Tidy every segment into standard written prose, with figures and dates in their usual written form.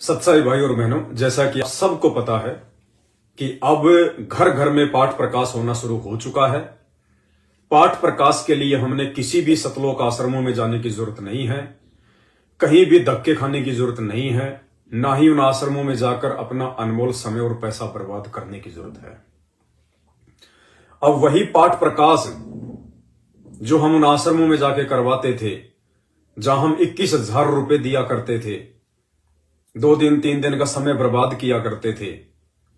सत्साई भाई और बहनों, जैसा कि आप सबको पता है कि अब घर घर में पाठ प्रकाश होना शुरू हो चुका है। पाठ प्रकाश के लिए हमने किसी भी सतलोक आश्रमों में जाने की जरूरत नहीं है, कहीं भी धक्के खाने की जरूरत नहीं है, ना ही उन आश्रमों में जाकर अपना अनमोल समय और पैसा बर्बाद करने की जरूरत है। अब वही पाठ प्रकाश जो हम उन आश्रमों में जाके करवाते थे, जहां हम 21,000 रुपए दिया करते थे, 2 दिन 3 दिन का समय बर्बाद किया करते थे,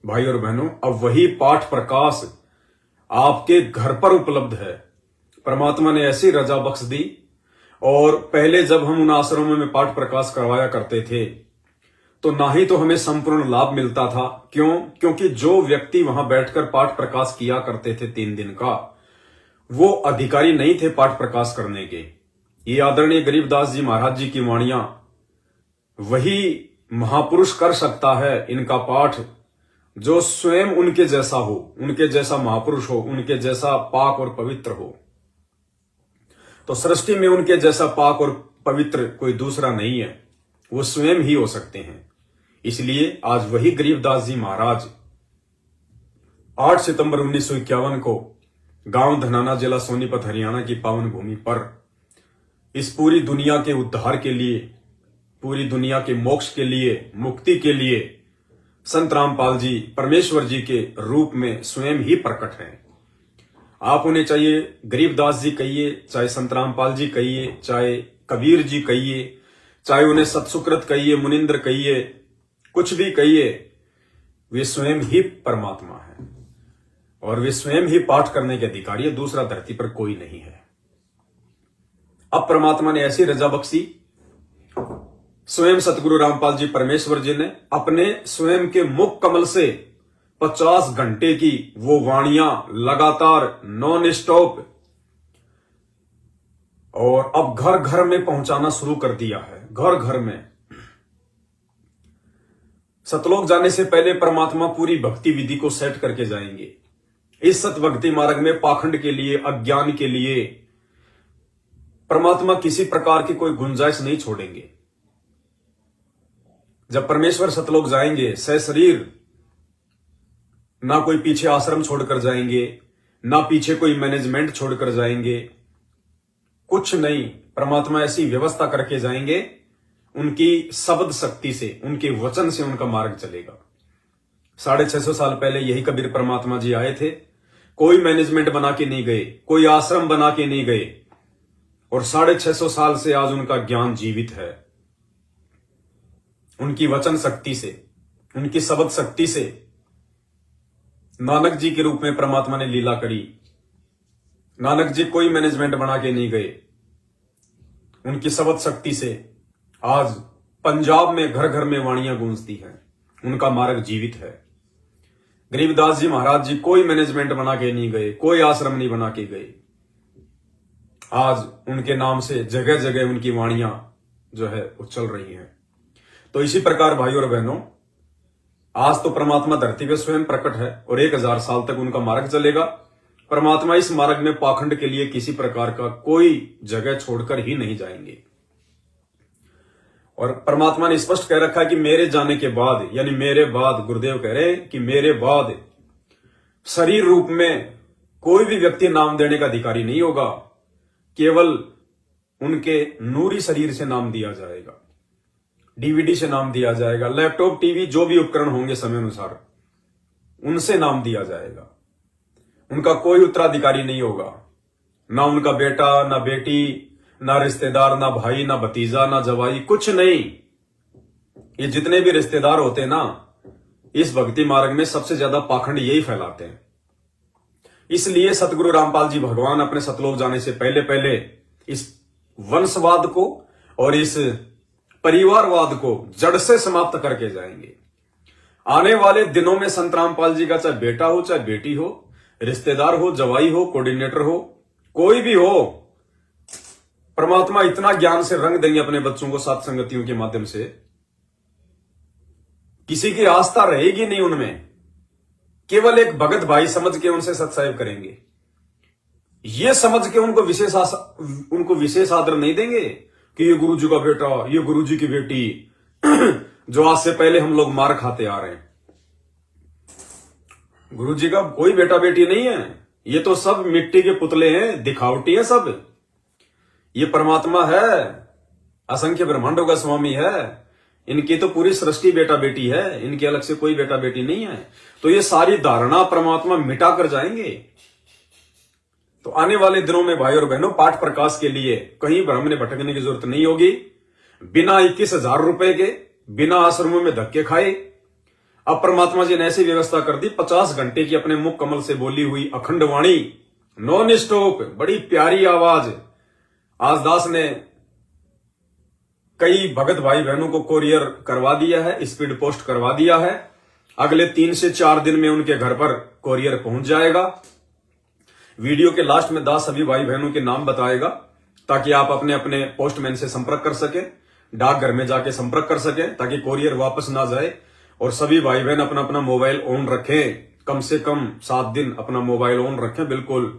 भाई और बहनों, अब वही पाठ प्रकाश आपके घर पर उपलब्ध है। परमात्मा ने ऐसी रजा बख्श दी। और पहले जब हम उन आश्रमों में पाठ प्रकाश करवाया करते थे तो ना ही तो हमें संपूर्ण लाभ मिलता था। क्योंकि जो व्यक्ति वहां बैठकर पाठ प्रकाश किया करते थे 3 दिन का, वो अधिकारी नहीं थे पाठ प्रकाश करने के। ये आदरणीय गरीबदास जी महाराज जी की वाणियां वही महापुरुष कर सकता है इनका पाठ, जो स्वयं उनके जैसा हो, उनके जैसा महापुरुष हो, उनके जैसा पाक और पवित्र हो। तो सृष्टि में उनके जैसा पाक और पवित्र कोई दूसरा नहीं है, वो स्वयं ही हो सकते हैं। इसलिए आज वही गरीबदास जी महाराज 8 सितंबर 1951 को गांव धनाना, जिला सोनीपत, हरियाणा की पावन भूमि पर इस पूरी दुनिया के उद्धार के लिए, पूरी दुनिया के मोक्ष के लिए, मुक्ति के लिए संत रामपाल जी परमेश्वर जी के रूप में स्वयं ही प्रकट हैं। आप उन्हें चाहिए गरीबदास जी कहिए, चाहे संत रामपाल जी कहिए, चाहे कबीर जी कहिए, चाहे उन्हें सतसुकृत कहिए, मुनिंद्र कहिए, कुछ भी कहिए, वे स्वयं ही परमात्मा है और वे स्वयं ही पाठ करने के अधिकारी है। दूसरा धरती पर कोई नहीं है। अब परमात्मा ने ऐसी रजा बख्शी, स्वयं सतगुरु रामपाल जी परमेश्वर जी ने अपने स्वयं के मुख कमल से 50 घंटे की वो वाणियां लगातार नॉन स्टॉप और अब घर घर में पहुंचाना शुरू कर दिया है। घर घर में सतलोक जाने से पहले परमात्मा पूरी भक्ति विधि को सेट करके जाएंगे। इस सत भक्ति मार्ग में पाखंड के लिए, अज्ञान के लिए परमात्मा किसी प्रकार की कोई गुंजाइश नहीं छोड़ेंगे। जब परमेश्वर सतलोक जाएंगे सशरीर, ना कोई पीछे आश्रम छोड़कर जाएंगे, ना पीछे कोई मैनेजमेंट छोड़कर जाएंगे, कुछ नहीं। परमात्मा ऐसी व्यवस्था करके जाएंगे, उनकी शब्द शक्ति से, उनके वचन से उनका मार्ग चलेगा। 650 साल पहले यही कबीर परमात्मा जी आए थे। कोई मैनेजमेंट बना के नहीं गए, कोई आश्रम बना के नहीं गए, और 650 साल से आज उनका ज्ञान जीवित है। उनकी वचन शक्ति से, उनकी शब्द शक्ति से नानक जी के रूप में परमात्मा ने लीला करी। नानक जी कोई मैनेजमेंट बना के नहीं गए, उनकी शब्द शक्ति से आज पंजाब में घर घर में वाणियां गूंजती हैं। उनका मार्ग जीवित है। गरीबदास जी महाराज जी कोई मैनेजमेंट बना के नहीं गए, कोई आश्रम नहीं बना के गए। आज उनके नाम से जगह जगह उनकी वाणियां जो है वो चल रही हैं। तो इसी प्रकार भाई और बहनों, आज तो परमात्मा धरती पे स्वयं प्रकट है और 1000 साल तक उनका मार्ग चलेगा। परमात्मा इस मार्ग में पाखंड के लिए किसी प्रकार का कोई जगह छोड़कर ही नहीं जाएंगे। और परमात्मा ने स्पष्ट कह रखा है कि मेरे जाने के बाद, यानी मेरे बाद, गुरुदेव कह रहे हैं कि मेरे बाद शरीर रूप में कोई भी व्यक्ति नाम देने का अधिकारी नहीं होगा। केवल उनके नूरी शरीर से नाम दिया जाएगा, डीवीडी से नाम दिया जाएगा, लैपटॉप, टीवी, जो भी उपकरण होंगे समय अनुसार, उनसे नाम दिया जाएगा। उनका कोई उत्तराधिकारी नहीं होगा, ना उनका बेटा, ना बेटी, ना रिश्तेदार, ना भाई, ना भतीजा, ना जवाई, कुछ नहीं। ये जितने भी रिश्तेदार होते हैं ना, इस भक्ति मार्ग में सबसे ज्यादा पाखंड यही फैलाते हैं। इसलिए सतगुरु रामपाल जी भगवान अपने सतलोक जाने से पहले पहले इस वंशवाद को और इस परिवारवाद को जड़ से समाप्त करके जाएंगे। आने वाले दिनों में संत रामपाल जी का चाहे बेटा हो, चाहे बेटी हो, रिश्तेदार हो, जवाई हो, कोऑर्डिनेटर हो, कोई भी हो, परमात्मा इतना ज्ञान से रंग देंगे अपने बच्चों को सात संगतियों के माध्यम से, किसी की आस्था रहेगी नहीं उनमें। केवल एक भगत भाई समझ के उनसे सत्संग करेंगे। ये समझ के उनको विशेष आदर नहीं देंगे कि ये गुरुजी का बेटा, ये गुरुजी की बेटी, जो आज से पहले हम लोग मार खाते आ रहे हैं। गुरु जी का कोई बेटा बेटी नहीं है, ये तो सब मिट्टी के पुतले हैं, दिखावटी है सब। ये परमात्मा है, असंख्य ब्रह्मांडों का स्वामी है, इनकी तो पूरी सृष्टि बेटा बेटी है, इनके अलग से कोई बेटा बेटी नहीं है। तो ये सारी धारणा परमात्मा मिटा कर जाएंगे। तो आने वाले दिनों में भाई और बहनों, पाठ प्रकाश के लिए कहीं भ्रम में भटकने की जरूरत नहीं होगी। बिना 21,000 रुपए के, बिना आश्रमों में धक्के खाए, अब परमात्मा जी ने ऐसी व्यवस्था कर दी, 50 घंटे की अपने मुख कमल से बोली हुई अखंड वाणी, नॉन स्टॉप, बड़ी प्यारी आवाज। आज दास ने कई भगत भाई बहनों को कोरियर करवा दिया है, स्पीड पोस्ट करवा दिया है। अगले 3 से 4 दिन में उनके घर पर कोरियर पहुंच जाएगा। वीडियो के लास्ट में दास सभी भाई बहनों के नाम बताएगा, ताकि आप अपने अपने पोस्टमैन से संपर्क कर सके, डाकघर में जाके संपर्क कर सके, ताकि कोरियर वापस ना जाए। और सभी भाई बहन अपना अपना मोबाइल ऑन रखें, कम से कम 7 दिन अपना मोबाइल ऑन रखें। बिल्कुल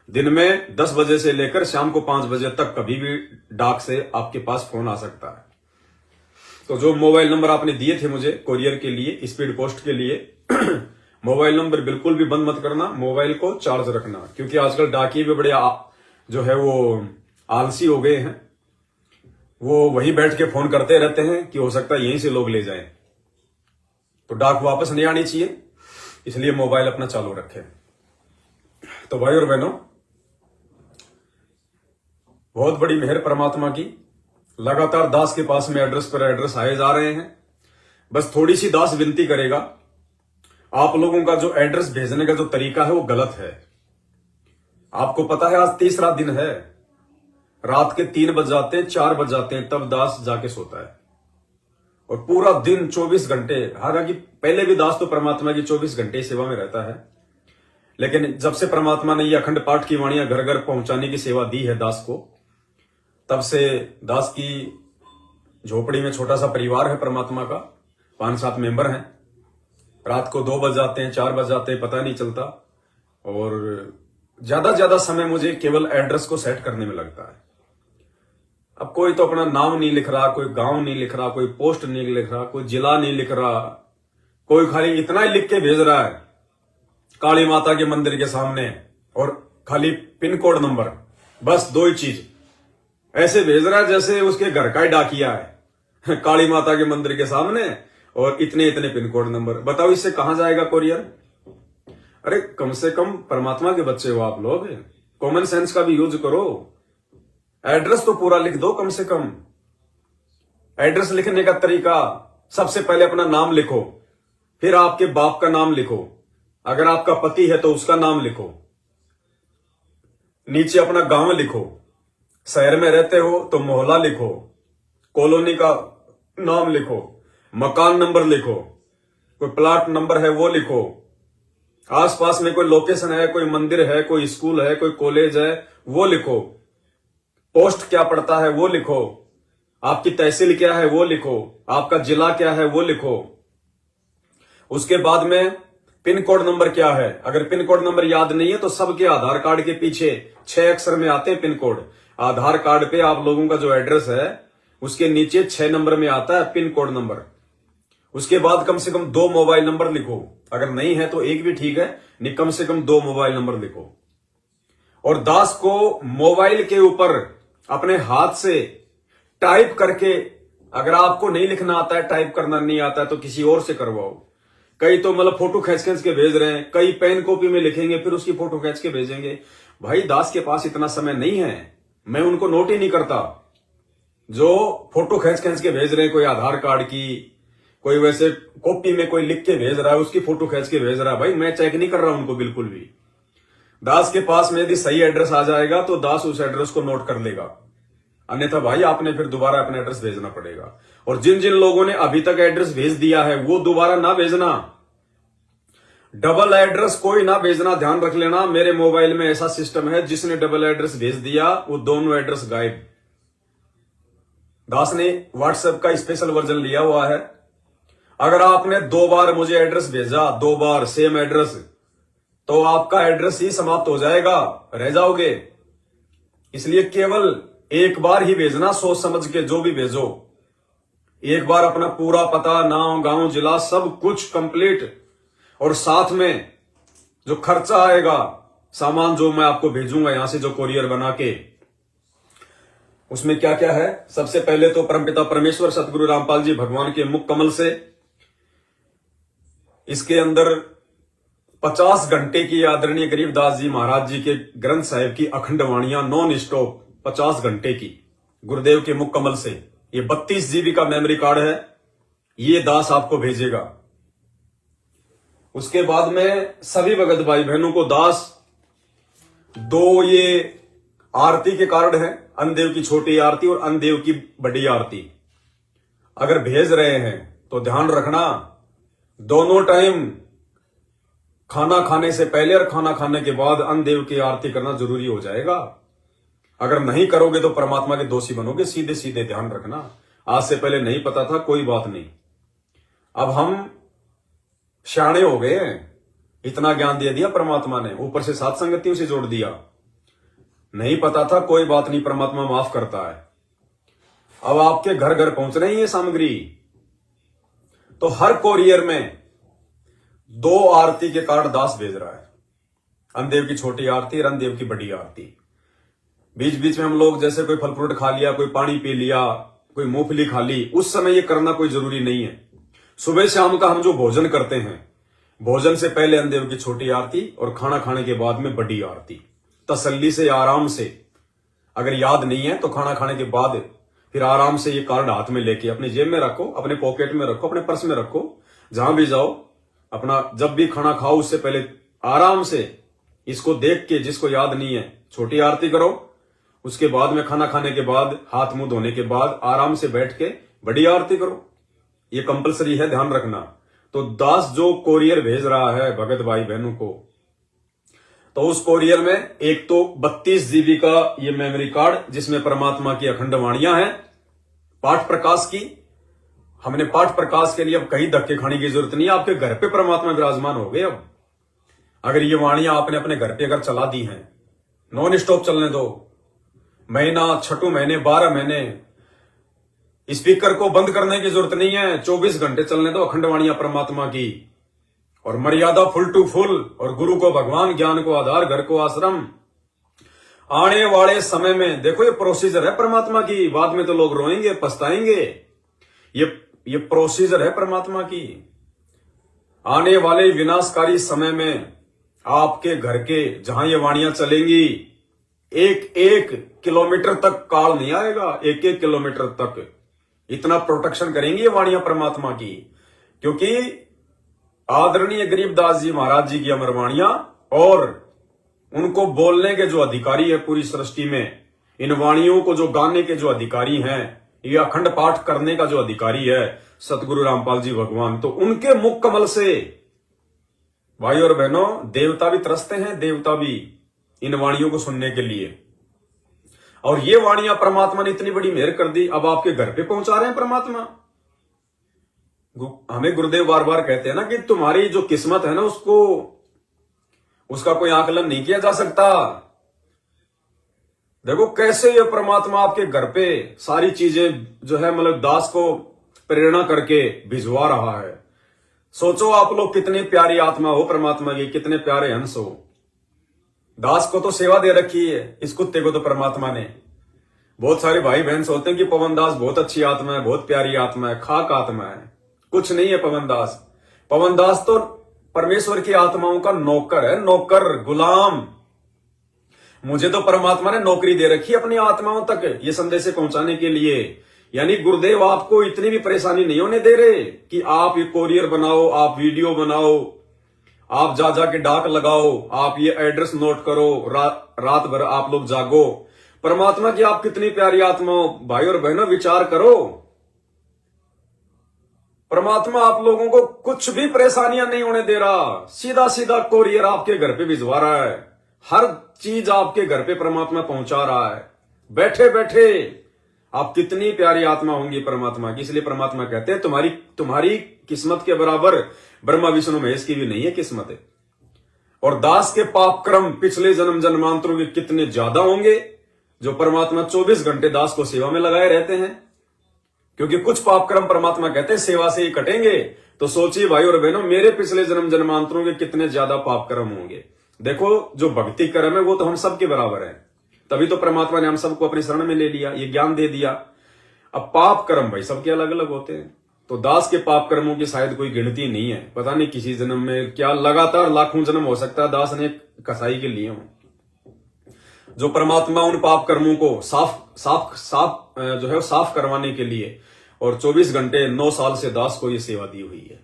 दिन में 10 बजे से लेकर शाम को 5 बजे तक कभी भी डाक से आपके पास फोन आ सकता है। तो जो मोबाइल नंबर आपने दिए थे मुझे कोरियर के लिए, स्पीड पोस्ट के लिए मोबाइल नंबर बिल्कुल भी बंद मत करना, मोबाइल को चार्ज रखना, क्योंकि आजकल डाकिये भी बड़े जो है वो आलसी हो गए हैं। वो वहीं बैठ के फोन करते रहते हैं कि हो सकता है यहीं से लोग ले जाएं। तो डाक वापस नहीं आनी चाहिए, इसलिए मोबाइल अपना चालू रखें। तो भाई और बहनों, बहुत बड़ी मेहर परमात्मा की, लगातार दास के पास में एड्रेस पर एड्रेस आए जा रहे हैं। बस थोड़ी सी दास विनती करेगा, आप लोगों का जो एड्रेस भेजने का जो तरीका है वो गलत है। आपको पता है आज तीसरा दिन है, रात के 3 बज जाते हैं, 4 बज जाते हैं, तब दास जाके सोता है। और पूरा दिन 24 घंटे, हालांकि पहले भी दास तो परमात्मा की 24 घंटे सेवा में रहता है, लेकिन जब से परमात्मा ने ये अखंड पाठ की वाणियां घर घर पहुंचाने की सेवा दी है दास को, तब से दास की झोपड़ी में छोटा सा परिवार है परमात्मा का, 5-7 मेंबर हैं। रात को 2 बज जाते हैं, 4 बज जाते हैं, पता नहीं चलता। और ज्यादा समय मुझे केवल एड्रेस को सेट करने में लगता है। अब कोई तो अपना नाम नहीं लिख रहा, कोई गांव नहीं लिख रहा, कोई पोस्ट नहीं लिख रहा, कोई जिला नहीं लिख रहा, कोई खाली इतना ही लिख के भेज रहा है काली माता के मंदिर के सामने, और खाली पिन कोड नंबर, बस 2 ही चीज ऐसे भेज रहा है जैसे उसके घर का ही डाकिया है। काली माता के मंदिर के सामने और इतने इतने पिन कोड नंबर। बताओ इससे कहां जाएगा कोरियर? अरे कम से कम परमात्मा के बच्चे हो आप लोग, कॉमन सेंस का भी यूज करो। एड्रेस तो पूरा लिख दो कम से कम। एड्रेस लिखने का तरीका, सबसे पहले अपना नाम लिखो, फिर आपके बाप का नाम लिखो, अगर आपका पति है तो उसका नाम लिखो, नीचे अपना गांव लिखो, शहर में रहते हो तो मोहल्ला लिखो, कॉलोनी का नाम लिखो, मकान नंबर लिखो, कोई प्लाट नंबर है वो लिखो, आसपास में कोई लोकेशन है, कोई मंदिर है, कोई स्कूल है, कोई कॉलेज है वो लिखो, पोस्ट क्या पड़ता है वो लिखो, आपकी तहसील क्या है वो लिखो, आपका जिला क्या है वो लिखो। उसके बाद में पिन कोड नंबर क्या है, अगर पिन कोड नंबर याद नहीं है तो सबके आधार कार्ड के पीछे 6 अक्षर में आते हैं पिन कोड। आधार कार्ड पे आप लोगों का जो एड्रेस है उसके नीचे 6 नंबर में आता है पिन कोड नंबर। उसके बाद कम से कम 2 मोबाइल नंबर लिखो, अगर नहीं है तो एक भी ठीक है, नहीं कम से कम 2 मोबाइल नंबर लिखो। और दास को मोबाइल के ऊपर अपने हाथ से टाइप करके, अगर आपको नहीं लिखना आता है, टाइप करना नहीं आता है तो किसी और से करवाओ। कई तो मतलब फोटो खींच के भेज रहे हैं, कई पेन कॉपी में लिखेंगे फिर उसकी फोटो खींच के भेजेंगे। भाई दास के पास इतना समय नहीं है, मैं उनको नोट ही नहीं करता। जो फोटो खींच के भेज रहे हैं, कोई आधार कार्ड की, कोई वैसे कॉपी में कोई लिख के भेज रहा है, उसकी फोटो खींच के भेज रहा है, भाई मैं चेक नहीं कर रहा उनको बिल्कुल भी। दास के पास में यदि सही एड्रेस आ जाएगा तो दास उस एड्रेस को नोट कर लेगा, अन्यथा भाई आपने फिर दोबारा अपना एड्रेस भेजना पड़ेगा। और जिन जिन लोगों ने अभी तक एड्रेस भेज दिया है वो दोबारा ना भेजना, डबल एड्रेस कोई ना भेजना, ध्यान रख लेना। मेरे मोबाइल में ऐसा सिस्टम है, जिसने डबल एड्रेस भेज दिया वो दोनों एड्रेस गायब। दास ने व्हाट्सएप का स्पेशल वर्जन लिया हुआ है, अगर आपने 2 बार मुझे एड्रेस भेजा, 2 बार सेम एड्रेस, तो आपका एड्रेस ही समाप्त हो जाएगा, रह जाओगे। इसलिए केवल 1 बार ही भेजना, सोच समझ के जो भी भेजो। एक बार अपना पूरा पता, नाम, गांव, जिला सब कुछ कंप्लीट, और साथ में जो खर्चा आएगा, सामान जो मैं आपको भेजूंगा यहां से, जो कोरियर बना के, उसमें क्या क्या है। सबसे पहले तो परमपिता परमेश्वर सतगुरु रामपाल जी भगवान के मुख कमल से इसके अंदर 50 घंटे की आदरणीय गरीबदास जी महाराज जी के ग्रंथ साहिब की अखंड वाणियां नॉन स्टॉप 50 घंटे की गुरुदेव के मुख कमल से, ये 32 जीबी का मेमोरी कार्ड है, ये दास आपको भेजेगा। उसके बाद में सभी भगत भाई बहनों को दास 2 ये आरती के कार्ड है, अन्नदेव की छोटी आरती और अन्नदेव की बड़ी आरती। अगर भेज रहे हैं तो ध्यान रखना, दोनों टाइम खाना खाने से पहले और खाना खाने के बाद अन्नदेव की आरती करना जरूरी हो जाएगा। अगर नहीं करोगे तो परमात्मा के दोषी बनोगे, सीधे सीधे ध्यान रखना। आज से पहले नहीं पता था, कोई बात नहीं, अब हम शाणे हो गए हैं, इतना ज्ञान दे दिया परमात्मा ने, ऊपर से सात संगतियों से जोड़ दिया। नहीं पता था, कोई बात नहीं, परमात्मा माफ करता है। अब आपके घर घर पहुंच रही है सामग्री, तो हर कोरियर में 2 आरती के कार्ड दास भेज रहा है, अन्नदेव की छोटी आरती और अन्नदेव की बड़ी आरती। बीच बीच में हम लोग जैसे कोई फल फ्रूट खा लिया, कोई पानी पी लिया, कोई मूंगफली खा ली, उस समय ये करना कोई जरूरी नहीं है। सुबह शाम का हम जो भोजन करते हैं, भोजन से पहले अन्नदेव की छोटी आरती और खाना खाने के बाद में बड़ी आरती, तसल्ली से, आराम से। अगर याद नहीं है तो खाना खाने के बाद फिर आराम से ये कार्ड हाथ में लेके अपनी जेब में रखो, अपने पॉकेट में रखो, अपने पर्स में रखो, जहां भी जाओ, अपना जब भी खाना खाओ उससे पहले आराम से इसको देख के, जिसको याद नहीं है, छोटी आरती करो। उसके बाद में खाना खाने के बाद, हाथ मुंह धोने के बाद आराम से बैठ के बड़ी आरती करो। ये कंपलसरी है, ध्यान रखना। तो दास जो कोरियर भेज रहा है भगत भाई बहनों को, तो उस कोरियर में एक तो 32 जीबी का ये मेमोरी कार्ड, जिसमें परमात्मा की अखंड वाणियां हैं, पाठ प्रकाश की। हमने पाठ प्रकाश के लिए अब कहीं धक्के खाने की जरूरत नहीं है, आपके घर पे परमात्मा विराजमान हो गए। अब अगर ये वाणियां आपने अपने घर पे अगर चला दी हैं, नॉन स्टॉप चलने दो, महीना, 6 महीने, 12 महीने, स्पीकर को बंद करने की जरूरत नहीं है, 24 घंटे चलने दो अखंड वाणियां परमात्मा की, और मर्यादा फुल टू फुल, और गुरु को भगवान, ज्ञान को आधार, घर को आश्रम। आने वाले समय में देखो, ये प्रोसीजर है परमात्मा की, बाद में तो लोग रोएंगे, पछताएंगे। ये प्रोसीजर है परमात्मा की। आने वाले विनाशकारी समय में आपके घर के जहां ये वाणियां चलेंगी, 1-1 किलोमीटर तक काल नहीं आएगा, 1-1 किलोमीटर तक इतना प्रोटेक्शन करेंगी ये वाणियां परमात्मा की। क्योंकि आदरणीय गरीबदास जी महाराज जी की अमर वाणियां, और उनको बोलने के जो अधिकारी है पूरी सृष्टि में, इन वाणियों को जो गाने के जो अधिकारी हैं, ये अखंड पाठ करने का जो अधिकारी है सतगुरु रामपाल जी भगवान, तो उनके मुख कमल से भाई और बहनों देवता भी तरसते हैं, देवता भी इन वाणियों को सुनने के लिए। और ये वाणियां परमात्मा ने इतनी बड़ी मेहर कर दी, अब आपके घर पे पहुंचा रहे हैं परमात्मा। हमें गुरुदेव बार बार कहते हैं ना कि तुम्हारी जो किस्मत है ना, उसका कोई आकलन नहीं किया जा सकता। देखो कैसे ये परमात्मा आपके घर पे सारी चीजें जो है, मतलब दास को प्रेरणा करके भिजवा रहा है। सोचो आप लोग कितनी प्यारी आत्मा हो परमात्मा की, कितने प्यारे हंस हो। दास को तो सेवा दे रखी है, इस कुत्ते को तो परमात्मा ने। बहुत सारे भाई बहन सोचते हैं कि पवन दास बहुत अच्छी आत्मा है, बहुत प्यारी आत्मा है, खाक आत्मा है। कुछ नहीं है पवन दास। पवन दास तो परमेश्वर की आत्माओं का नौकर है, नौकर, गुलाम। मुझे तो परमात्मा ने नौकरी दे रखी है अपनी आत्माओं तक ये संदेश पहुंचाने के लिए। यानी गुरुदेव आपको इतनी भी परेशानी नहीं होने दे रहे कि आप ये कोरियर बनाओ, आप वीडियो बनाओ, आप जा जाके डाक लगाओ, आप ये एड्रेस नोट करो, रात भर आप लोग जागो। परमात्मा की आप कितनी प्यारी आत्मा हो भाई और बहनों, विचार करो। परमात्मा आप लोगों को कुछ भी परेशानियां नहीं होने दे रहा, सीधा सीधा कोरियर आपके घर पे भिजवा रहा है। हर चीज आपके घर पे परमात्मा पहुंचा रहा है, बैठे बैठे। आप कितनी प्यारी आत्मा होंगी परमात्मा की। इसलिए परमात्मा कहते हैं तुम्हारी किस्मत के बराबर ब्रह्मा विष्णु महेश की भी नहीं है किस्मत। और दास के पाप क्रम पिछले जन्म जन्मांतरों के कितने ज्यादा होंगे, जो परमात्मा 24 घंटे दास को सेवा में लगाए रहते हैं। क्योंकि कुछ पाप कर्म परमात्मा कहते हैं सेवा से ही कटेंगे। तो सोचिए भाई और बहनों, मेरे पिछले जन्म जन्मांतरों के कितने ज्यादा पाप कर्म होंगे। देखो जो भक्ति कर्म है वो तो हम सबके बराबर है, तभी तो परमात्मा ने हम सबको अपनी शरण में ले लिया, ये ज्ञान दे दिया। अब पाप कर्म भाई सबके अलग अलग होते हैं, तो दास के पाप कर्मों की शायद कोई गिनती नहीं है। पता नहीं किसी जन्म में क्या लगातार लाखों जन्म हो सकता है दास ने कसाई के लिए हो, जो परमात्मा उन पाप कर्मों को साफ करवाने के लिए और 24 घंटे 9 साल से दास को ये सेवा दी हुई है।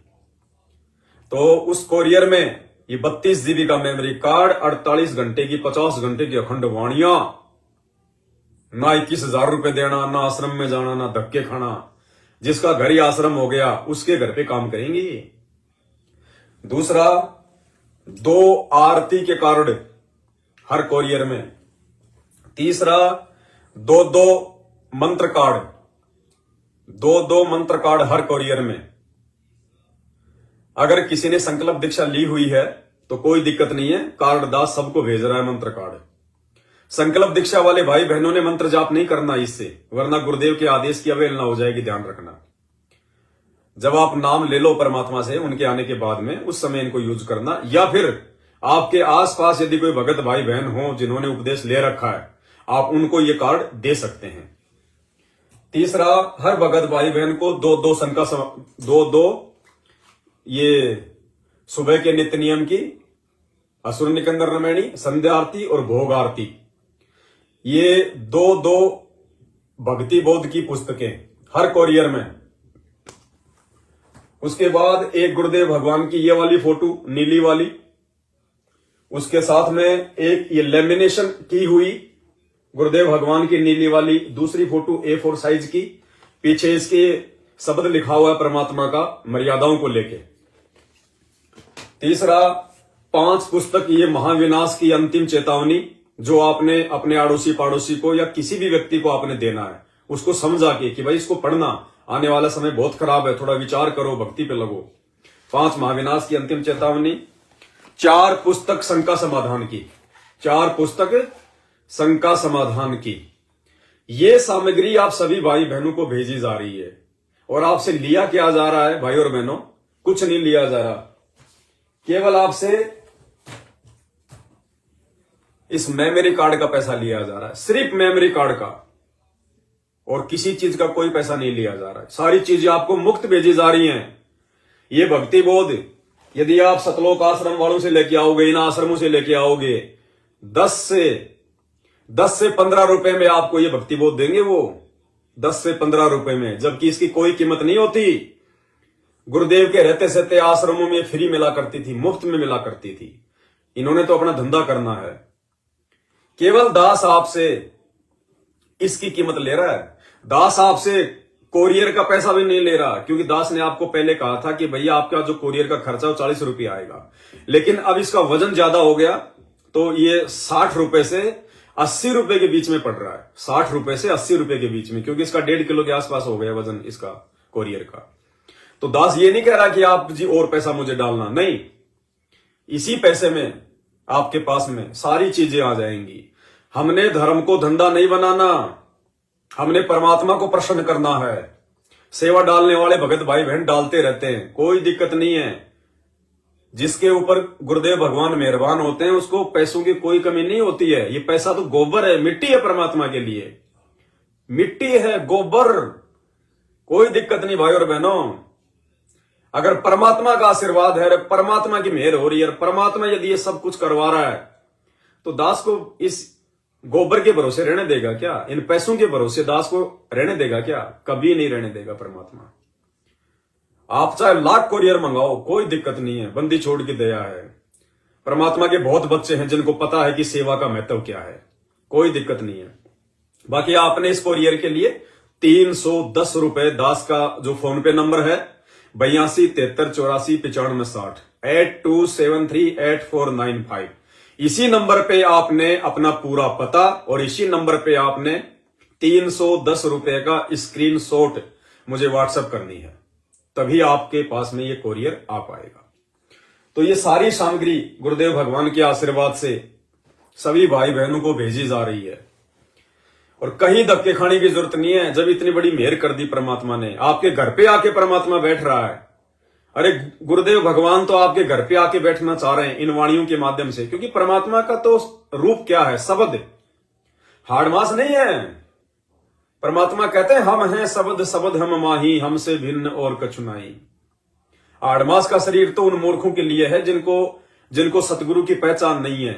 तो उस कोरियर में ये 32 जीबी का मेमोरी कार्ड, 48 घंटे की 50 घंटे की अखंड वाणियां, ना 21,000 रुपए देना, ना आश्रम में जाना, ना धक्के खाना। जिसका घर ही आश्रम हो गया उसके घर पे काम करेंगे। दूसरा, 2 आरती के कार्ड हर कोरियर में। तीसरा, 2 मंत्र कार्ड, 2 मंत्र कार्ड हर कोरियर में। अगर किसी ने संकल्प दीक्षा ली हुई है तो कोई दिक्कत नहीं है, कार्ड दास सबको भेज रहा है मंत्र कार्ड। संकल्प दीक्षा वाले भाई बहनों ने मंत्र जाप नहीं करना इससे, वरना गुरुदेव के आदेश की अवहेलना हो जाएगी, ध्यान रखना। जब आप नाम ले लो परमात्मा से उनके आने के बाद में, उस समय इनको यूज करना। या फिर आपके आसपास यदि कोई भगत भाई बहन हो जिन्होंने उपदेश ले रखा है, आप उनको ये कार्ड दे सकते हैं। तीसरा, हर भगत भाई बहन को 2 ये सुबह के नित्य नियम की असुर निकंदर रमैणी, संध्या आरती और भोग आरती, ये 2 भक्ति बोध की पुस्तकें हर कोरियर में। उसके बाद एक गुरुदेव भगवान की ये वाली फोटो नीली वाली, उसके साथ में एक ये लेमिनेशन की हुई गुरुदेव भगवान की नीली वाली दूसरी फोटो A4 साइज की, पीछे इसके शब्द लिखा हुआ है परमात्मा का मर्यादाओं को लेके। तीसरा, 5 पुस्तक ये महाविनाश की अंतिम चेतावनी, जो आपने अपने आड़ोसी पाड़ोसी को या किसी भी व्यक्ति को आपने देना है, उसको समझा के कि भाई इसको पढ़ना, आने वाला समय बहुत खराब है, थोड़ा विचार करो, भक्ति पे लगो। 5 महाविनाश की अंतिम चेतावनी। 4 पुस्तक शंका समाधान की, 4 पुस्तक शंका समाधान की। ये सामग्री आप सभी भाई बहनों को भेजी जा रही है और आपसे लिया क्या जा रहा है भाई और बहनों? कुछ नहीं लिया जा रहा, केवल आपसे इस मेमोरी कार्ड का पैसा लिया जा रहा है, सिर्फ मेमोरी कार्ड का, और किसी चीज का कोई पैसा नहीं लिया जा रहा है। सारी चीजें आपको मुफ्त भेजी जा रही हैं। ये भक्ति बोध यदि आप सतलोक आश्रम वालों से लेके आओगे, इन आश्रमों से लेके आओगे, 10 से 15 रुपए में आपको ये भक्ति बोध देंगे वो, 10 से 15 रुपए में, जबकि इसकी कोई कीमत नहीं होती। गुरुदेव के रहते सहते आश्रमों में फ्री मिला करती थी, मुफ्त में मिला करती थी। इन्होंने तो अपना धंधा करना है। केवल दास आपसे इसकी कीमत ले रहा है। दास आपसे कोरियर का पैसा भी नहीं ले रहा, क्योंकि दास ने आपको पहले कहा था कि भैया आपका जो कोरियर का खर्चा वो 40 रुपये आएगा, लेकिन अब इसका वजन ज्यादा हो गया तो ये 60 रुपए से 80 रुपए के बीच में पड़ रहा है। 60 रुपए से 80 रुपए के बीच में, क्योंकि इसका 1.5 किलो के आसपास हो गया वजन इसका कोरियर का। तो दास ये नहीं कह रहा कि आप जी और पैसा मुझे डालना, नहीं, इसी पैसे में आपके पास में सारी चीजें आ जाएंगी। हमने धर्म को धंधा नहीं बनाना, हमने परमात्मा को प्रसन्न करना है। सेवा डालने वाले भगत भाई बहन डालते रहते हैं, कोई दिक्कत नहीं है। जिसके ऊपर गुरुदेव भगवान मेहरबान होते हैं उसको पैसों की कोई कमी नहीं होती है। ये पैसा तो गोबर है, मिट्टी है, परमात्मा के लिए मिट्टी है, गोबर, कोई दिक्कत नहीं भाई और बहनों। अगर परमात्मा का आशीर्वाद है, परमात्मा की मेहर हो रही है, परमात्मा यदि ये सब कुछ करवा रहा है, तो दास को इस गोबर के भरोसे रहने देगा क्या? इन पैसों के भरोसे दास को रहने देगा क्या? कभी नहीं रहने देगा परमात्मा। आप चाहे लाख कोरियर मंगाओ, कोई दिक्कत नहीं है, बंदी छोड़ की दया है। परमात्मा के बहुत बच्चे हैं जिनको पता है कि सेवा का महत्व क्या है, कोई दिक्कत नहीं है। बाकी आपने इस कोरियर के लिए 310 रुपए दास का जो फोन पे नंबर है 82 73 84 95 60 82738495, इसी नंबर पे आपने अपना पूरा पता और इसी नंबर पे आपने 310 रुपए का स्क्रीनशॉट मुझे व्हाट्सएप करनी है, तभी आपके पास में ये कोरियर आ पाएगा। तो ये सारी सामग्री गुरुदेव भगवान के आशीर्वाद से सभी भाई बहनों को भेजी जा रही है। और कहीं धक्के खाने की जरूरत नहीं है। जब इतनी बड़ी मेहर कर दी परमात्मा ने, आपके घर पे आके परमात्मा बैठ रहा है। अरे गुरुदेव भगवान तो आपके घर पे आके बैठना चाह रहे हैं इन वाणियों के माध्यम से, क्योंकि परमात्मा का तो रूप क्या है? शब्द, हाड़ मास नहीं है। परमात्मा कहते हैं हम हैं शब्द, शब्द हम माही, हमसे भिन्न और कछु नहीं। आड़मास का शरीर तो उन मूर्खों के लिए है जिनको सतगुरु की पहचान नहीं है।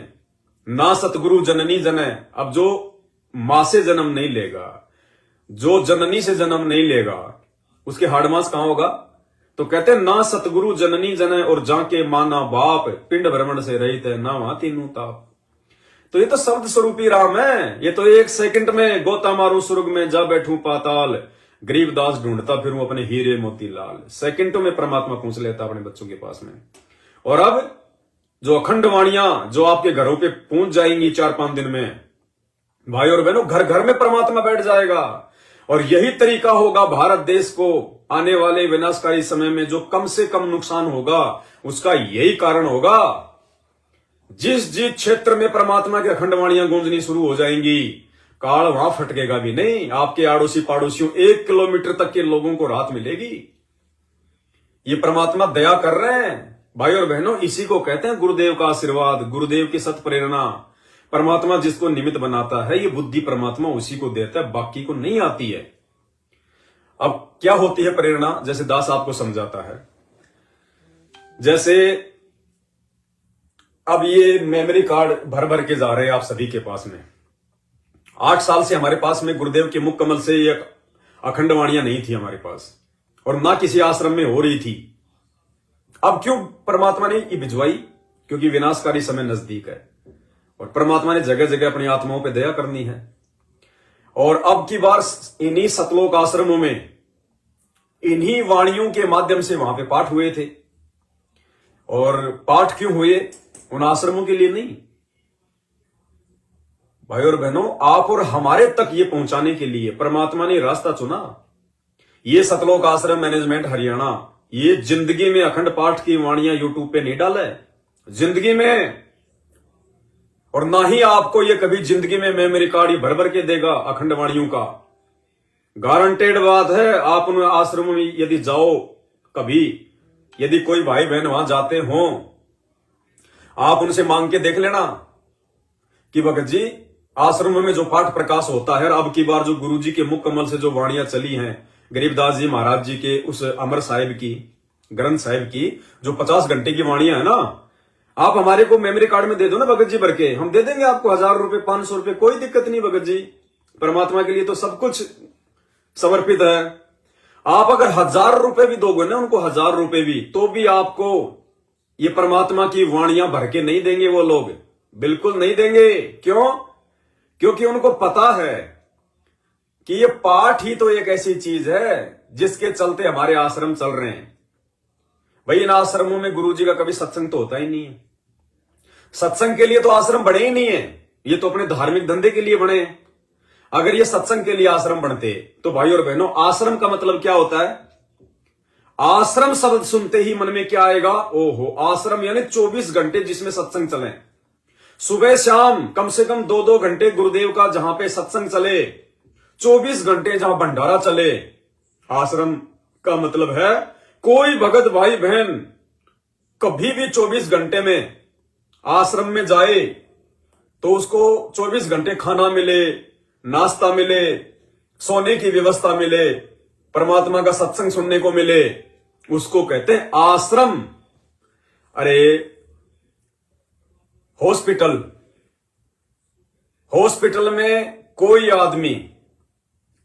ना सतगुरु जननी जने। अब जो मां से जन्म नहीं लेगा, जो जननी से जन्म नहीं लेगा, उसके हाड़मास कहां होगा? तो कहते हैं ना सतगुरु जननी जने और जाके माना बाप, पिंड भ्रमण से रहित है ना वहां तीनों ताप। तो ये तो शब्द स्वरूपी राम है। ये तो एक सेकंड में गोता मारू स्वर्ग में, जा बैठूं पाताल, गरीबदास ढूंढता फिरूं अपने हीरे मोतीलाल। सेकंडों में परमात्मा पहुंच लेता अपने बच्चों के पास में। और अब जो अखंड वाणियां जो आपके घरों पे पहुंच जाएंगी 4-5 दिन में, भाई और बहनों, घर घर में परमात्मा बैठ जाएगा। और यही तरीका होगा भारत देश को आने वाले विनाशकारी समय में जो कम से कम नुकसान होगा, उसका यही कारण होगा। जिस जिस क्षेत्र में परमात्मा की अखंड वाणियां गूंजनी शुरू हो जाएंगी, काल वहां फटकेगा भी नहीं। आपके आड़ोसी पड़ोसियों 1 किलोमीटर तक के लोगों को राहत मिलेगी। ये परमात्मा दया कर रहे हैं भाई और बहनों। इसी को कहते हैं गुरुदेव का आशीर्वाद, गुरुदेव की सत प्रेरणा। परमात्मा जिसको निमित्त बनाता है, ये बुद्धि परमात्मा उसी को देता है, बाकी को नहीं आती है। अब क्या होती है प्रेरणा? जैसे दास आपको समझाता है। जैसे अब ये मेमोरी कार्ड भर भर के जा रहे हैं आप सभी के पास में। 8 साल से हमारे पास में गुरुदेव के मुख कमल से ये अखंड वाणियां नहीं थी हमारे पास, और ना किसी आश्रम में हो रही थी। अब क्यों परमात्मा ने ये भिजवाई? क्योंकि विनाशकारी समय नजदीक है और परमात्मा ने जगह जगह अपनी आत्माओं पे दया करनी है। और अब की बार इन्हीं सतलोक आश्रमों में इन्हीं वाणियों के माध्यम से वहां पे पाठ हुए थे। और पाठ क्यों हुए? उन आश्रमों के लिए नहीं भाई और बहनों, आप और हमारे तक ये पहुंचाने के लिए परमात्मा ने रास्ता चुना। ये सतलोक आश्रम मैनेजमेंट हरियाणा ये जिंदगी में अखंड पाठ की वाणियां यूट्यूब पे नहीं डाला है, जिंदगी में। और ना ही आपको ये कभी जिंदगी में मेमोरी कार्ड भर भर के देगा अखंड वाणियों का। गारंटेड बात है। आप उन आश्रमों में यदि जाओ कभी, यदि कोई भाई बहन वहां जाते हो, आप उनसे मांग के देख लेना कि भगत जी आश्रमों में जो पाठ प्रकाश होता है, अब की बार जो गुरु जी के मुख कमल से जो वाणियां चली हैं, गरीबदास जी महाराज जी के उस अमर साहिब की, ग्रंथ साहिब की जो 50 घंटे की वाणियां है ना, आप हमारे को मेमोरी कार्ड में दे दो ना भगत जी भर के, हम दे देंगे आपको 1000 रुपए 500 रुपए, कोई दिक्कत नहीं भगत जी। परमात्मा के लिए तो सब कुछ समर्पित है। आप अगर 1000 रुपए भी दोगे ना उनको, 1000 रुपए भी, तो भी आपको ये परमात्मा की वाणियां भर के नहीं देंगे वो लोग, बिल्कुल नहीं देंगे। क्यों? क्योंकि उनको पता है कि ये पाठ ही तो एक ऐसी चीज है जिसके चलते हमारे आश्रम चल रहे हैं। भाई इन आश्रमों में गुरुजी का कभी सत्संग तो होता ही नहीं है। सत्संग के लिए तो आश्रम बने ही नहीं है, ये तो अपने धार्मिक धंधे के लिए बने हैं। अगर ये सत्संग के लिए आश्रम बनते तो भाई और बहनों, आश्रम का मतलब क्या होता है? आश्रम शब्द सुनते ही मन में क्या आएगा? ओहो, आश्रम यानी 24 घंटे जिसमें सत्संग चले, सुबह शाम कम से कम 2-2 घंटे गुरुदेव का जहां पे सत्संग चले, 24 घंटे जहां भंडारा चले। आश्रम का मतलब है कोई भगत भाई बहन कभी भी 24 घंटे में आश्रम में जाए तो उसको 24 घंटे खाना मिले, नाश्ता मिले, सोने की व्यवस्था मिले, परमात्मा का सत्संग सुनने को मिले, उसको कहते हैं आश्रम। अरे हॉस्पिटल में कोई आदमी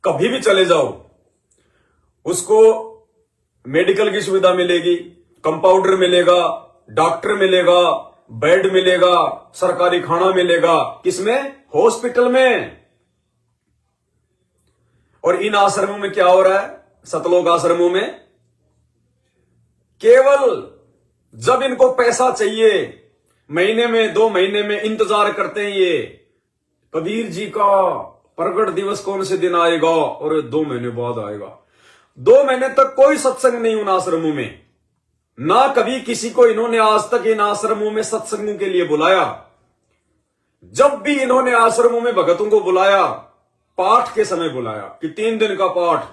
कभी भी चले जाओ, उसको मेडिकल की सुविधा मिलेगी, कंपाउंडर मिलेगा, डॉक्टर मिलेगा, बेड मिलेगा, सरकारी खाना मिलेगा। किसमें? हॉस्पिटल में। और इन आश्रमों में क्या हो रहा है? सतलोक आश्रमों में केवल जब इनको पैसा चाहिए, महीने में 2 महीने में इंतजार करते हैं ये कबीर जी का प्रगट दिवस कौन से दिन आएगा, और 2 महीने बाद आएगा। 2 महीने तक कोई सत्संग नहीं उन आश्रमों में, ना कभी किसी को इन्होंने आज तक इन आश्रमों में सत्संगों के लिए बुलाया। जब भी इन्होंने आश्रमों में भगतों को बुलाया, पाठ के समय बुलाया कि 3 दिन का पाठ,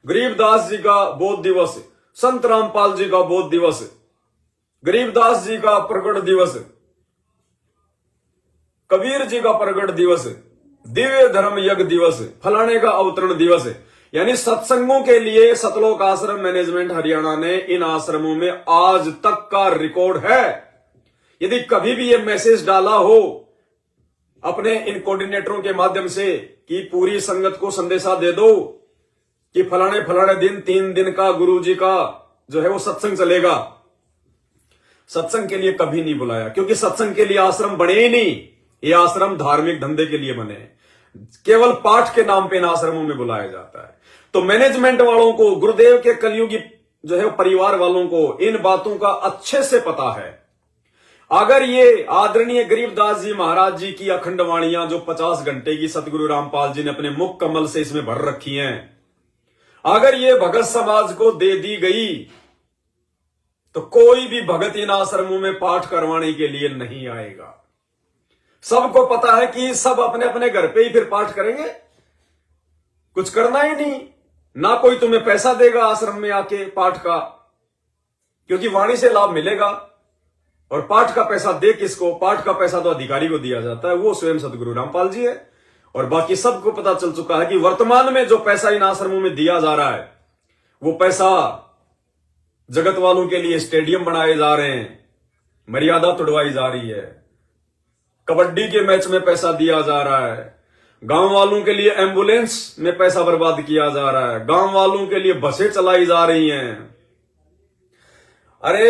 गरीबदास जी का बोध दिवस, संत रामपाल जी का बोध दिवस, गरीबदास जी का प्रकट दिवस, कबीर जी का प्रकट दिवस, दिव्य धर्म यज्ञ दिवस, फलाने का अवतरण दिवस। यानी सत्संगों के लिए सतलोक आश्रम मैनेजमेंट हरियाणा ने इन आश्रमों में आज तक का रिकॉर्ड है। यदि कभी भी ये मैसेज डाला हो अपने इन कोऑर्डिनेटरों के माध्यम से कि पूरी संगत को संदेशा दे दो कि फलाने फलाने दिन 3 दिन का गुरु जी का जो है वो सत्संग चलेगा, सत्संग के लिए कभी नहीं बुलाया, क्योंकि सत्संग के लिए आश्रम बने ही नहीं। ये आश्रम धार्मिक धंधे के लिए बने, केवल पाठ के नाम पे इन आश्रमों में बुलाया जाता है। तो मैनेजमेंट वालों को, गुरुदेव के कलयुगी जो है परिवार वालों को इन बातों का अच्छे से पता है। अगर ये आदरणीय गरीबदास जी महाराज जी की अखंड वाणियां जो 50 घंटे की सतगुरु रामपाल जी ने अपने मुख कमल से इसमें भर रखी हैं, अगर ये भगत समाज को दे दी गई तो कोई भी भगत इन आश्रमों में पाठ करवाने के लिए नहीं आएगा। सबको पता है कि सब अपने अपने घर पे ही फिर पाठ करेंगे, कुछ करना ही नहीं, ना कोई तुम्हें पैसा देगा आश्रम में आके पाठ का, क्योंकि वाणी से लाभ मिलेगा। और पाठ का पैसा दे किसको? पाठ का पैसा तो अधिकारी को दिया जाता है, वो स्वयं सतगुरु रामपाल जी है। और बाकी सबको पता चल चुका है कि वर्तमान में जो पैसा इन आश्रमों में दिया जा रहा है, वो पैसा जगत वालों के लिए स्टेडियम बनाए जा रहे हैं, मर्यादा तोड़वाई जा रही है, कबड्डी के मैच में पैसा दिया जा रहा है, गांव वालों के लिए एम्बुलेंस में पैसा बर्बाद किया जा रहा है, गांव वालों के लिए बसें चलाई जा रही हैं। अरे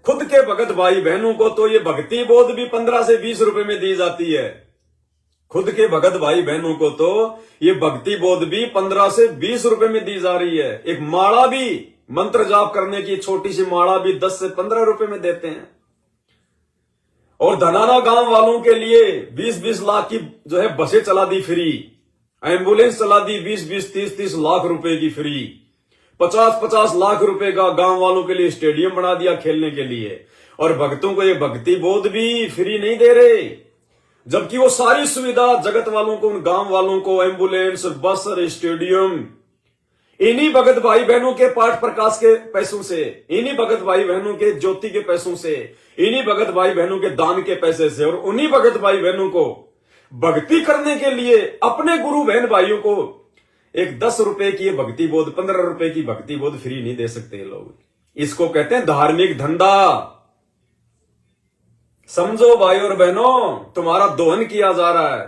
खुद के भगत भाई बहनों को तो ये भक्ति बोध भी 15 से 20 रुपए में दी जाती है। खुद के भगत भाई बहनों को तो ये भक्ति बोध भी 15 से 20 रुपए में दी जा रही है। एक माला भी, मंत्र जाप करने की छोटी सी माला भी 10 से 15 रुपए में देते हैं। और धनाना गांव वालों के लिए 20-20 लाख की जो है बसें चला दी फ्री, एम्बुलेंस चला दी 20-20, 30-30 लाख रुपए की फ्री, 50-50 लाख रुपए का गांव वालों के लिए स्टेडियम बना दिया खेलने के लिए। और भक्तों को ये भक्ति बोध भी फ्री नहीं दे रहे, जबकि वो सारी सुविधा जगत वालों को, उन गांव वालों को एम्बुलेंस, बस, स्टेडियम इन्हीं भगत भाई बहनों के पाठ प्रकाश के पैसों से, इन्हीं भगत भाई बहनों के ज्योति के पैसों से, इन्हीं भगत भाई बहनों के दान के पैसे से, और उन्हीं भगत भाई बहनों को भक्ति करने के लिए अपने गुरु बहन भाइयों को एक 10 रुपए की भक्ति बोध, 15 रुपए की भक्ति बोध फ्री नहीं दे सकते लोग। इसको कहते हैं धार्मिक धंधा। समझो भाई और बहनों, तुम्हारा दोहन किया जा रहा है,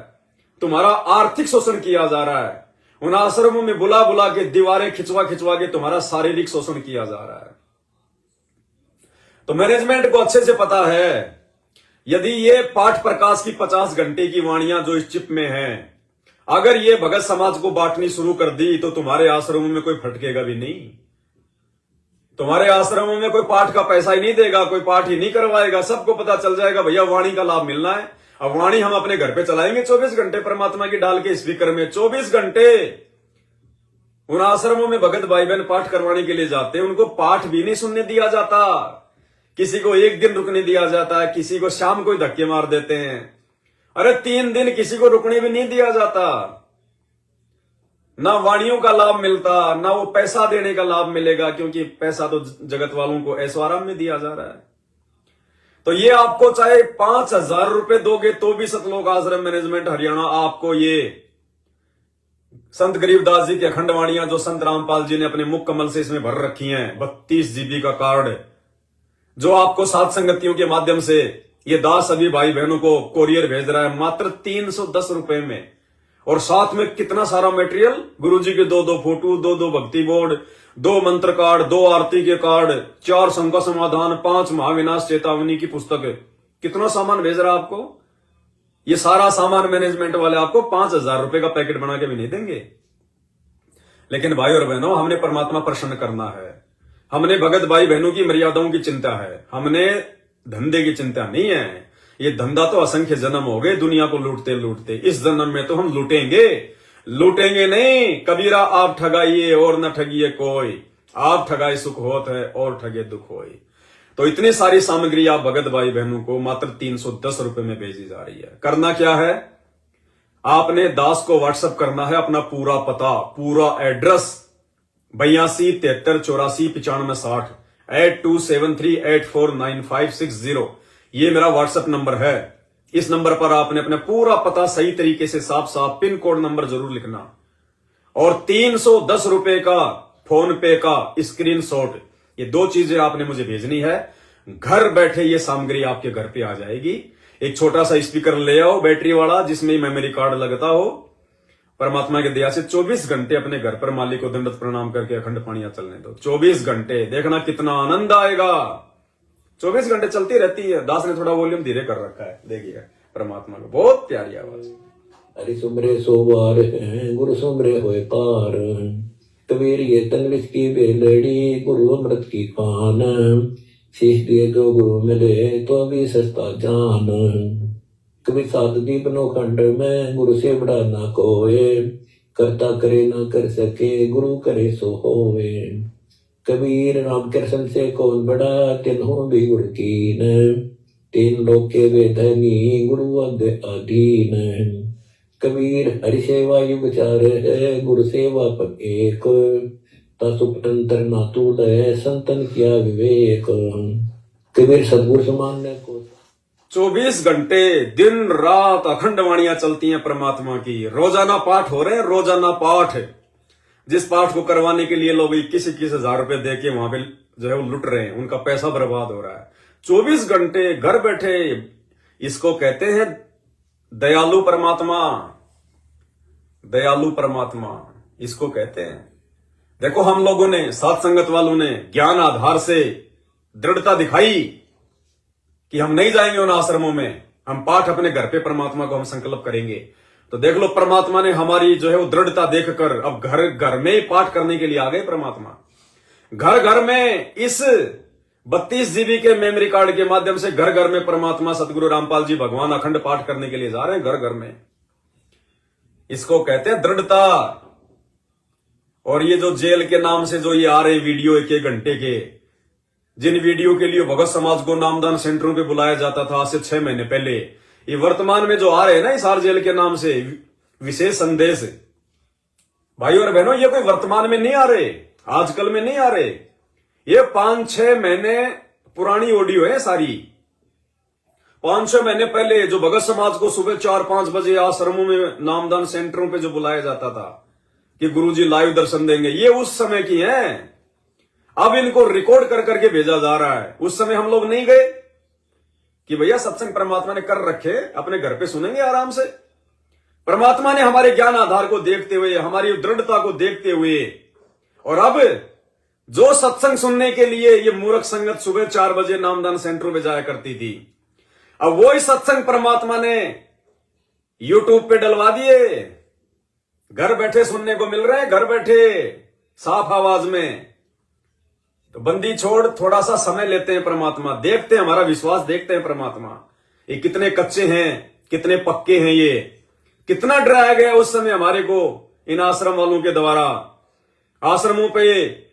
तुम्हारा आर्थिक शोषण किया जा रहा है, उन आश्रमों में बुला बुला के दीवारें खिंचवा खिंचवा के तुम्हारा शारीरिक शोषण किया जा रहा है। तो मैनेजमेंट को अच्छे से पता है, यदि ये पाठ प्रकाश की 50 घंटे की वाणियां जो इस चिप में है, अगर ये भगत समाज को बांटनी शुरू कर दी तो तुम्हारे आश्रमों में कोई फटकेगा भी नहीं, तुम्हारे आश्रमों में कोई पाठ का पैसा ही नहीं देगा, कोई पाठ ही नहीं करवाएगा। सबको पता चल जाएगा भैया वाणी का लाभ मिलना है, अब वाणी हम अपने घर पे चलाएंगे 24 घंटे परमात्मा की डाल के स्पीकर में। 24 घंटे उन आश्रमों में भगत भाई बहन पाठ करवाने के लिए जाते हैं, उनको पाठ भी नहीं सुनने दिया जाता, किसी को 1 दिन रुकने दिया जाता है, किसी को शाम को ही धक्के मार देते हैं। अरे 3 दिन किसी को रुकने भी नहीं दिया जाता, ना वाणियों का लाभ मिलता, ना वो पैसा देने का लाभ मिलेगा, क्योंकि पैसा तो जगत वालों को ऐशो आराम में दिया जा रहा है। तो ये आपको चाहे 5,000 रुपए दोगे तो भी सतलोक आश्रम मैनेजमेंट हरियाणा आपको ये संत गरीबदास जी की अखंड वाणियां जो संत रामपाल जी ने अपने मुख कमल से इसमें भर रखी हैं, 32 GB का कार्ड जो आपको सात संगतियों के माध्यम से ये दास सभी भाई बहनों को कोरियर भेज रहा है मात्र 310 रुपए में। और साथ में कितना सारा मटेरियल, गुरुजी के 2-2 फोटो, 2-2 भक्ति बोर्ड, 2 मंत्र कार्ड, 2 आरती के कार्ड, 4 शंका समाधान, 5 महाविनाश चेतावनी की पुस्तक, कितना सामान भेज रहा है आपको। ये सारा सामान मैनेजमेंट वाले आपको 5,000 रुपए का पैकेट बना के भी नहीं देंगे। लेकिन भाई और बहनों, हमने परमात्मा प्रसन्न करना है, हमने भगत भाई बहनों की मर्यादाओं की चिंता है, हमने धंधे की चिंता नहीं है। ये धंधा तो असंख्य जन्म हो गए दुनिया को लूटते लूटते, इस जन्म में तो हम लूटेंगे नहीं। कबीरा आप ठगाइए और न ठगिए कोई, आप ठगाए सुख होत है और ठगे दुख होई। तो इतनी सारी सामग्री आप भगत भाई बहनों को मात्र 310 रुपए में भेजी जा रही है। करना क्या है, आपने दास को व्हाट्सएप करना है अपना पूरा पता, पूरा एड्रेस 82 73 84 95 60 8273849560। ये मेरा व्हाट्सएप नंबर है। इस नंबर पर आपने अपना पूरा पता सही तरीके से साफ साफ पिन कोड नंबर जरूर लिखना और 310 रुपए का फोन पे का स्क्रीनशॉट, ये 2 चीजें आपने मुझे भेजनी है। घर बैठे ये सामग्री आपके घर पे आ जाएगी। एक छोटा सा स्पीकर ले आओ बैटरी वाला जिसमें मेमोरी कार्ड लगता हो। परमात्मा की दया से 24 घंटे अपने घर पर मालिक को दंडवत प्रणाम करके अखंड पानियां चलने दो। 24 घंटे देखना कितना आनंद आएगा। 24 घंटे चलती रहती है। दास ने थोड़ा वॉल्यूम धीरे कर रखा है, देखिए परमात्मा को बहुत प्यारी आवाज। हरि सुमरे सोवार गुरु सुमरे होए पार, कबीर ये तंगलिस की बेलड़ी गुरु अमृत की पान, शीश दिए जो गुरु मिले तो भी सस्ता जान, कभी सात दीप नो खंड में गुरु से बड़ा ना कोए, करता करे ना कर सके गुरु करे सो होवे, कबीर राम कृष्ण से कौन बड़ा तिन्हों भी गुरु कीन, तीन लोक के वेदनी गुरु अग अधीन, कबीर हरि सेवा युग चार है गुरु सेवा पग एक, तंत्र ना तूल संतन किया विवेक, कबीर सदगुरु समान को 24 घंटे दिन रात अखंड वाणियां चलती हैं परमात्मा की। रोजाना पाठ हो रहे हैं, रोजाना पाठ। जिस पाठ को करवाने के लिए लोग 21 हजार रुपए दे के वहां पे जो है वो लुट रहे हैं, उनका पैसा बर्बाद हो रहा है। 24 घंटे घर बैठे, इसको कहते हैं दयालु परमात्मा। दयालु परमात्मा इसको कहते हैं। देखो हम लोगों ने, साथ संगत वालों ने ज्ञान आधार से दृढ़ता दिखाई कि हम नहीं जाएंगे उन आश्रमों में, हम पाठ अपने घर पे परमात्मा को हम संकल्प करेंगे। तो देख लो परमात्मा ने हमारी जो है वो दृढ़ता देखकर अब घर घर में ही पाठ करने के लिए आ गए परमात्मा। घर घर में इस 32 जीबी के मेमोरी कार्ड के माध्यम से घर घर में परमात्मा सदगुरु रामपाल जी भगवान अखंड पाठ करने के लिए जा रहे हैं घर घर में। इसको कहते हैं दृढ़ता। और ये जो जेल के नाम से जो ये आ रहे वीडियो 1-1 घंटे के, जिन वीडियो के लिए भगत समाज को नामदान सेंटरों पे बुलाया जाता था आज से 6 महीने पहले, ये वर्तमान में जो आ रहे हैं ना हिसार जेल के नाम से विशेष संदेश, भाई और बहनों ये कोई वर्तमान में नहीं आ रहे, आजकल में नहीं आ रहे, ये 5-6 महीने पुरानी ऑडियो है सारी। 5-6 महीने पहले जो भगत समाज को सुबह 4-5 बजे आश्रमों में नामदान सेंटरों पे जो बुलाया जाता था कि गुरुजी लाइव दर्शन देंगे, ये उस समय की हैं। अब इनको रिकॉर्ड कर करके भेजा जा रहा है। उस समय हम लोग नहीं गए कि भैया सत्संग परमात्मा ने कर रखे, अपने घर पे सुनेंगे आराम से। परमात्मा ने हमारे ज्ञान आधार को देखते हुए, हमारी दृढ़ता को देखते हुए, और अब जो सत्संग सुनने के लिए ये मूर्ख संगत सुबह 4 बजे नामदान सेंटरों में जाया करती थी, अब वो ही सत्संग परमात्मा ने यूट्यूब पे डलवा दिए। घर बैठे सुनने को मिल रहे हैं, घर बैठे साफ आवाज में। तो बंदी छोड़, थोड़ा सा समय लेते हैं परमात्मा, देखते हैं, हमारा विश्वास देखते हैं परमात्मा ये कितने कच्चे हैं, कितने पक्के हैं, ये कितना डराया गया उस समय हमारे को इन आश्रम वालों के द्वारा। आश्रमों पे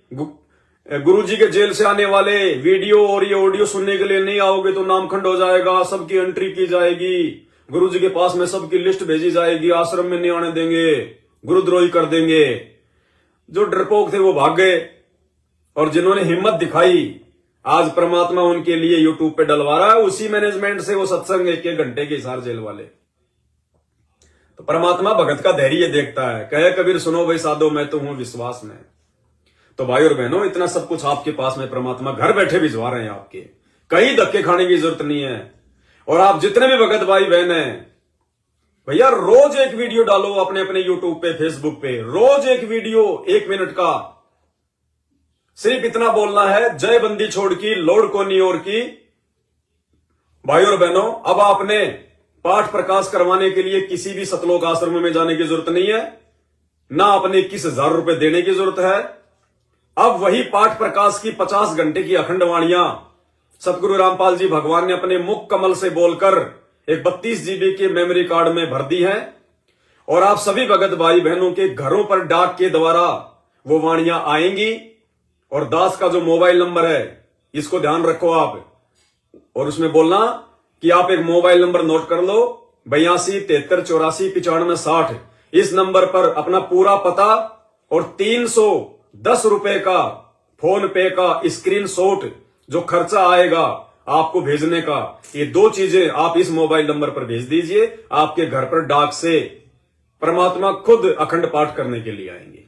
गुरुजी के जेल से आने वाले वीडियो और ये ऑडियो सुनने के लिए नहीं आओगे तो नामखंड हो जाएगा, सबकी एंट्री की जाएगी, गुरुजी के पास में सबकी लिस्ट भेजी जाएगी, आश्रम में नहीं आने देंगे, गुरुद्रोही कर देंगे। जो डरपोक थे वो भाग गए, और जिन्होंने हिम्मत दिखाई आज परमात्मा उनके लिए यूट्यूब पे डलवा रहा है। उसी मैनेजमेंट से वो सत्संग 1-1 घंटे के हिसार जेल वाले। तो परमात्मा भगत का धैर्य देखता है। कहे कबीर सुनो भाई साधो मैं तो हूं विश्वास में। तो भाई और बहनों इतना सब कुछ आपके पास में परमात्मा घर बैठे भिजवा रहे हैं आपके, कहीं धक्के खाने की जरूरत नहीं है। और आप जितने भी भगत भाई बहन हैं भैया रोज एक वीडियो डालो अपने अपने यूट्यूब पे, फेसबुक पे, रोज एक वीडियो 1 मिनट का। सिर्फ इतना बोलना है, जय बंदी छोड़ की लोड को नहीं और की। भाई और बहनों अब आपने पाठ प्रकाश करवाने के लिए किसी भी सतलोक आश्रम में जाने की जरूरत नहीं है, ना अपने 21,000 रुपए देने की जरूरत है। अब वही पाठ प्रकाश की 50 घंटे की अखंड वाणियां सतगुरु रामपाल जी भगवान ने अपने मुख कमल से बोलकर एक 32 जीबी के मेमोरी कार्ड में भर दी है। और आप सभी भगत भाई बहनों के घरों पर डाक के द्वारा वो वाणियां आएंगी। और दास का जो मोबाइल नंबर है इसको ध्यान रखो आप, और उसमें बोलना कि आप एक मोबाइल नंबर नोट कर लो, 82 73 84 95 60 इस नंबर पर अपना पूरा पता और 310 रुपए का फोन पे का स्क्रीनशॉट जो खर्चा आएगा आपको भेजने का, ये 2 चीजें आप इस मोबाइल नंबर पर भेज दीजिए। आपके घर पर डाक से परमात्मा खुद अखंड पाठ करने के लिए आएंगे।